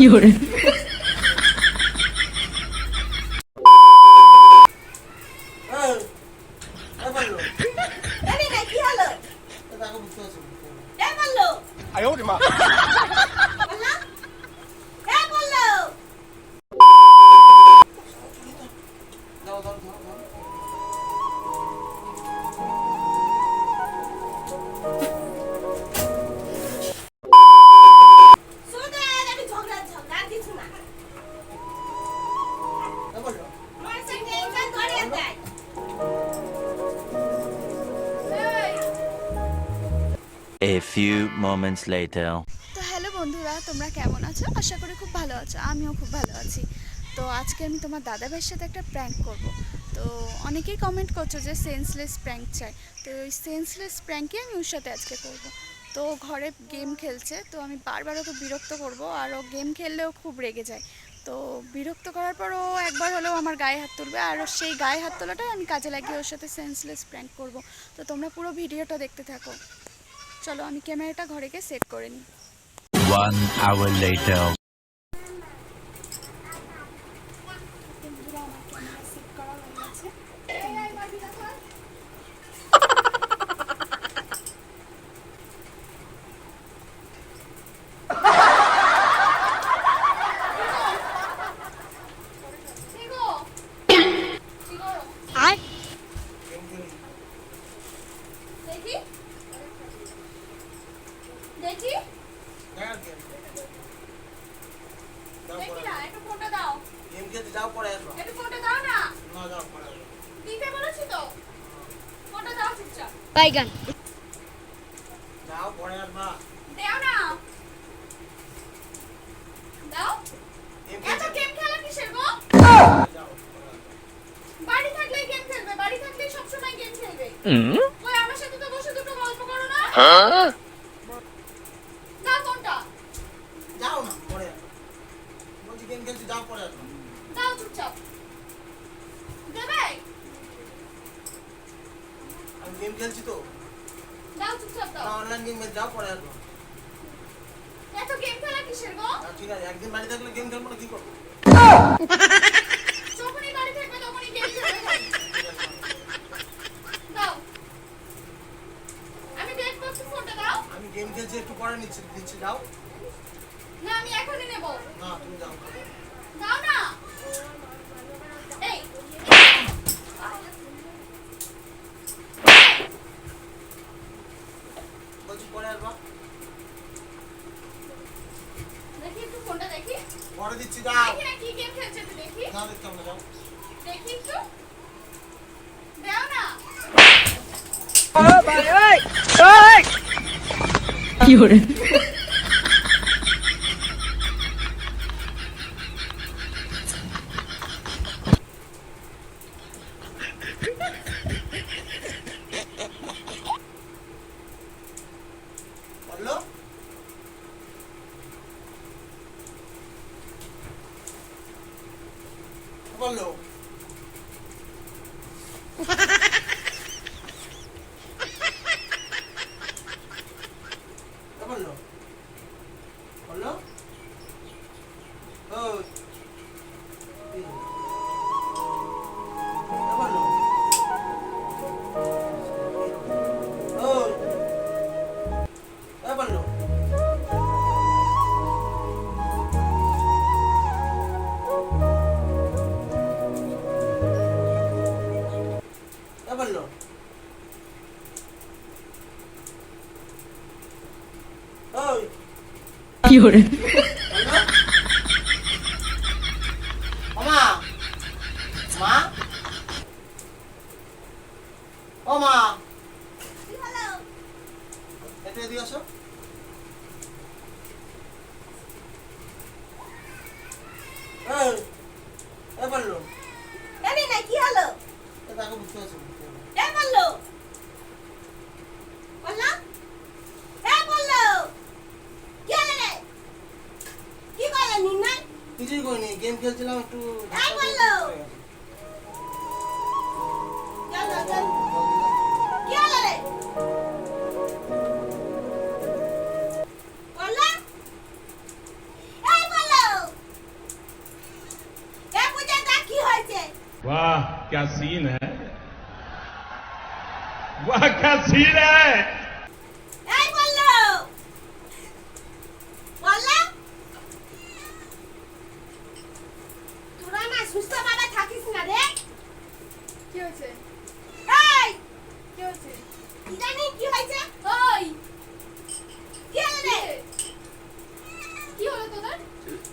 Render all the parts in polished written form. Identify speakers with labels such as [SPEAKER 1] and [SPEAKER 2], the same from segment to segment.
[SPEAKER 1] 有人。
[SPEAKER 2] 哎呦我的妈！A
[SPEAKER 3] few moments later.
[SPEAKER 4] তো hello বন্ধুরা, তোমরা কেমন আছো? আশা করি খুব ভালো আছো। আমিও খুব ভালো আছি। তো আজকে আমি তোমার দাদা ভাইয়ের সাথে একটা প্র্যাঙ্ক করব। তো অনেকেই কমেন্ট করছো যে সেন্সলেস প্র্যাঙ্ক চাই। তো ওই সেন্সলেস প্র্যাঙ্কই আমি ওর সাথে আজকে করব। তো ঘরে গেম খেলছে, তো আমি বারবার ওকে বিরক্ত করব, আর ও গেম খেললেও খুব রেগে যায়। তো বিরক্ত করার পর ও একবার হলেও আমার গায়ে হাত তুলবে, আর সেই গায়ে হাত তোলাটাই আমি কাজে লাগিয়ে ওর সাথে সেন্সলেস প্র্যাঙ্ক করব। তো তোমরা পুরো ভিডিওটা দেখতে থাকো। চলো আমি ক্যামেরাটা ঘরে গিয়ে সেট করে নিই।
[SPEAKER 3] 1 hour later.
[SPEAKER 4] বন্ধুরা, আমার ক্যামেরা সেট করা হয়ে গেছে। দেখি দেখি দেখি না, একটু ফোনটা দাও।
[SPEAKER 2] গেম খেলতে যাও পরে আসবা।
[SPEAKER 4] একটু ফোনটা দাও না।
[SPEAKER 2] না যাও পরে আসবা।
[SPEAKER 4] দিতে বলেছি তো, ফোনটা দাও চুপচাপ।
[SPEAKER 1] বাইগান।
[SPEAKER 2] যাও পরে আসবা।
[SPEAKER 4] দাও না, দাও।
[SPEAKER 2] গেম
[SPEAKER 4] এত
[SPEAKER 2] খেলতে
[SPEAKER 4] গেম খেলা কিসের গো?
[SPEAKER 2] যাও।
[SPEAKER 4] বাড়ি থাকলে গেম খেলবে, বাড়ি থাকলে সব সময় গেম খেলবে। ওই আমার সাথে তো বসে দুটো গল্প করো না। দাও ফোনটা,
[SPEAKER 2] যাও না পরে আসবা। বলছি গেম খেলতে যাও পরে আসবা।
[SPEAKER 4] দাও চুপচাপ। দেবে?
[SPEAKER 2] আমি গেম খেলছি তো।
[SPEAKER 4] দাও চুপচাপ
[SPEAKER 2] না
[SPEAKER 4] দাও।
[SPEAKER 2] অনলাইন গেম খেলতে যাও পরে আসবা।
[SPEAKER 4] এত গেম খেলা কিসের গো?
[SPEAKER 2] ঠিক আছে একদিন বাড়ি থাকলে গেম খেলবো না কি করবো?
[SPEAKER 4] যখনই বাড়ি থাকবে তখনই গেম খেলবে খালি। দাও, আমি দেখবো, একটু ফোনটা দাও।
[SPEAKER 2] আমি গেম খেলছি একটু পরে দিচ্ছি যাও।
[SPEAKER 4] না আমি এখনই নেবো।
[SPEAKER 2] না তুমি যাও।
[SPEAKER 4] দাও না। এই
[SPEAKER 2] বলছি পরে আসবা।
[SPEAKER 4] দেখি একটু ফোনটা দেখি।
[SPEAKER 2] পরে দিচ্ছি যাও।
[SPEAKER 4] দেখি না কি গেম খেলছে একটু দেখি।
[SPEAKER 2] না দেখতে হবে না যাও।
[SPEAKER 4] দেখি একটু। দাও না।
[SPEAKER 1] 有人。
[SPEAKER 2] বললো বললো বললো বললো ও বললো ও বললো বললো ওই
[SPEAKER 1] 有人。
[SPEAKER 2] ওমা মা ও মা
[SPEAKER 4] কি হলো?
[SPEAKER 2] একটু এদিকে আসো এই বললো
[SPEAKER 4] জানি না কি হলো?
[SPEAKER 2] তাকে বুঝতে পারছি
[SPEAKER 4] এই বললো। বললা? এই বললো। কি হলো রে? কি বললা নিন্নাই?
[SPEAKER 2] কিছুই করিনি গেম খেলছিলাম একটু
[SPEAKER 4] এই বললো। চল চল চল। কি হলো রে? বললা? এই বললো।
[SPEAKER 5] क्या सीन है, वाह क्या सीन है।
[SPEAKER 6] এই বললো বললা তোরা না সুস্থ ভাবে থাকিস না রে।
[SPEAKER 4] কি হয়েছে?
[SPEAKER 6] এই
[SPEAKER 4] কি হয়েছে?
[SPEAKER 6] কি জানি কি হয়েছে? ওই কি হলো রে?
[SPEAKER 4] কি হলো তোদের?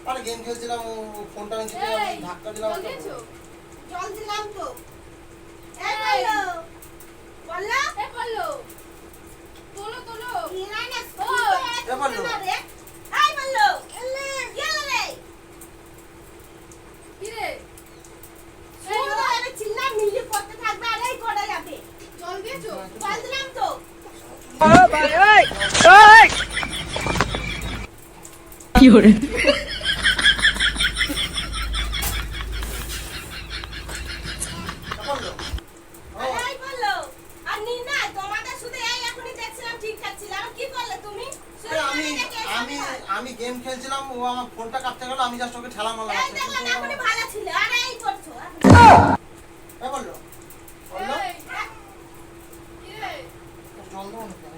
[SPEAKER 2] আরে গেম খেলছিলাম, ফোনটা আমি ছিটে
[SPEAKER 6] এই,
[SPEAKER 2] ধাক্কা দিলাম।
[SPEAKER 4] জল দিয়েছো?
[SPEAKER 6] জল দিলাম তো। এই বললো বললা
[SPEAKER 4] এ বললো তোলো তোলো।
[SPEAKER 6] কি না না
[SPEAKER 2] এ বললো।
[SPEAKER 6] রে। এই বললো কি হলো রে?
[SPEAKER 4] কি রে?
[SPEAKER 6] শুনো আরে চিল্লা মিলি করতে থাকবে আর এই করে যাবে।
[SPEAKER 4] জল দিয়েছো?
[SPEAKER 6] জল দিলাম তো।
[SPEAKER 1] Fiore.
[SPEAKER 2] বললো
[SPEAKER 6] এই বললো আর নি না তোমাদের শুধু এই এখনই দেখছিলাম ঠিকঠাক ছিল। আর কি করলে তুমি? শুধু
[SPEAKER 2] আমি
[SPEAKER 6] দেখে এসে
[SPEAKER 2] আমি আমি গেম খেলছিলাম, ও আমার ফোনটা কাটতে গেল, আমি জাস্ট ওকে ঠেলা মারলাম।
[SPEAKER 6] এই দেখলাম এখনই ভালো ছিল আর এই করছো।
[SPEAKER 2] এ বললো বললো
[SPEAKER 4] এই, কি রে?
[SPEAKER 2] জল দাও না কেন?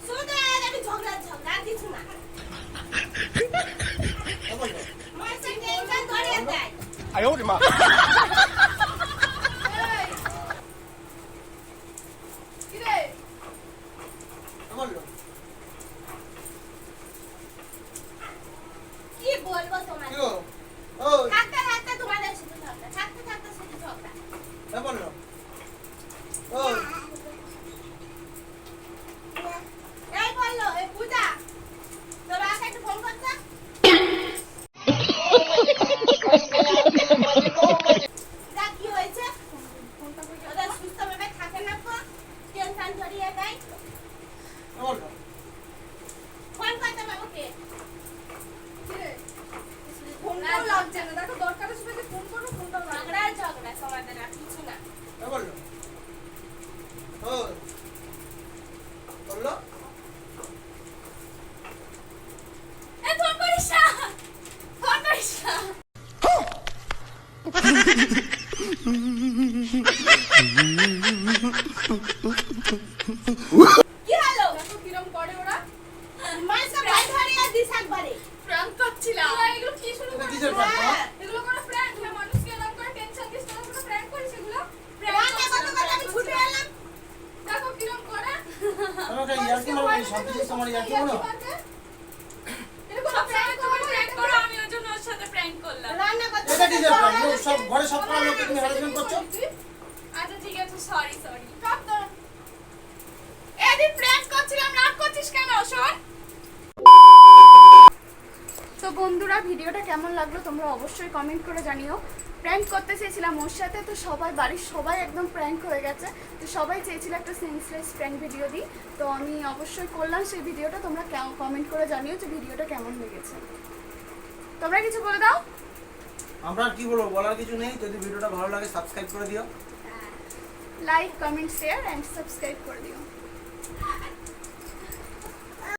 [SPEAKER 6] শুধু আমি ঝগড়া ঝগড়া আর কিছু না।
[SPEAKER 2] এ বললো
[SPEAKER 6] আমার সাথে টেনশন ধরিয়ে দেয়।
[SPEAKER 4] এই, কি রে?
[SPEAKER 2] এ বললো
[SPEAKER 6] কি বলবো তোমাকে?
[SPEAKER 2] কি গো? ওই
[SPEAKER 6] থাকতে থাকতে তোমাদের শুধু ঝগড়া, থাকতে থাকতে শুধু ঝগড়া।
[SPEAKER 2] এ বললো ওই
[SPEAKER 6] এই বললো এই পূজা তোর আগে একটু ফোন করছে। যা কি হয়েছে? ওদের সুস্থভাবে থাকে না তো, টেনশন ধরিয়ে দেয়।
[SPEAKER 2] এ বললো
[SPEAKER 6] ফোন করতে বাবুকে।
[SPEAKER 4] কি রে?
[SPEAKER 6] ফোনটাও লাগছে না।
[SPEAKER 4] দেখো দরকারের সময় যে ফোন করো ফোনটাও না।
[SPEAKER 6] ঝগড়া ঝগড়া সমাধান আর কিছু না।
[SPEAKER 2] এ বললো ওই বললো
[SPEAKER 6] এই ফোন করিস না, ফোন করিস না। কি হলো?
[SPEAKER 4] দেখো কিরম করে ওরা।
[SPEAKER 6] মাইসা ভাই ধরিয়ে দিস একবারে।
[SPEAKER 4] প্র্যাঙ্ক করছিলাম। ওরা এগুলো কি শুরু
[SPEAKER 2] এটা
[SPEAKER 4] করেছে?
[SPEAKER 2] কিসের prank?
[SPEAKER 6] হ্যাঁ।
[SPEAKER 4] এগুলো কোনো প্র্যাঙ্ক না, মানুষকে এরকম করে টেনশন দিস তোরা কোনো প্র্যাঙ্ক করিস এগুলো?
[SPEAKER 6] রান্না করতে করতে আমি ছুটে এলাম।
[SPEAKER 4] দেখো কিরম করে।
[SPEAKER 2] আমাকে ইয়ার্কি মারো, সব কিছু তোমার ইয়ার্কি মারো।
[SPEAKER 4] এরকম প্র্যাঙ্ক করো, আমি ওর জন্য ওর সাথে প্র্যাঙ্ক করলাম।
[SPEAKER 6] রান্না করতে
[SPEAKER 2] এটা কিসের
[SPEAKER 6] করতে
[SPEAKER 2] prank? লোক সব ঘরে সব করা লোককে তুমি হ্যারাসমেন্ট করছো?
[SPEAKER 4] আচ্ছা ঠিক আছে, সরি সরি। কাট দাও। এদিন প্র্যাঙ্ক করছিলাম, রাগ করছিস কেন? শোন। তো বন্ধুরা, ভিডিওটা কেমন লাগলো তোমরা অবশ্যই কমেন্ট করে জানিও। প্র্যাঙ্ক করতে চেয়েছিলাম ওর সাথে, তো সবাই বাড়ির সবাই একদম প্র্যাঙ্ক হয়ে গেছে। তো সবাই চেয়েছিল একটা সেন্সলেস প্র্যাঙ্ক ভিডিও দিই, তো আমি অবশ্যই করলাম সেই ভিডিওটা। তোমরা কমেন্ট করে জানিও যে ভিডিওটা কেমন লেগেছে। তোমরা কিছু বলে দাও।
[SPEAKER 2] আমরা আর কি বলবো, বলার কিছু নেই। যদি ভিডিওটা ভালো লাগে সাবস্ক্রাইব করে দিও।
[SPEAKER 4] Like, comment, share and subscribe করে দিও।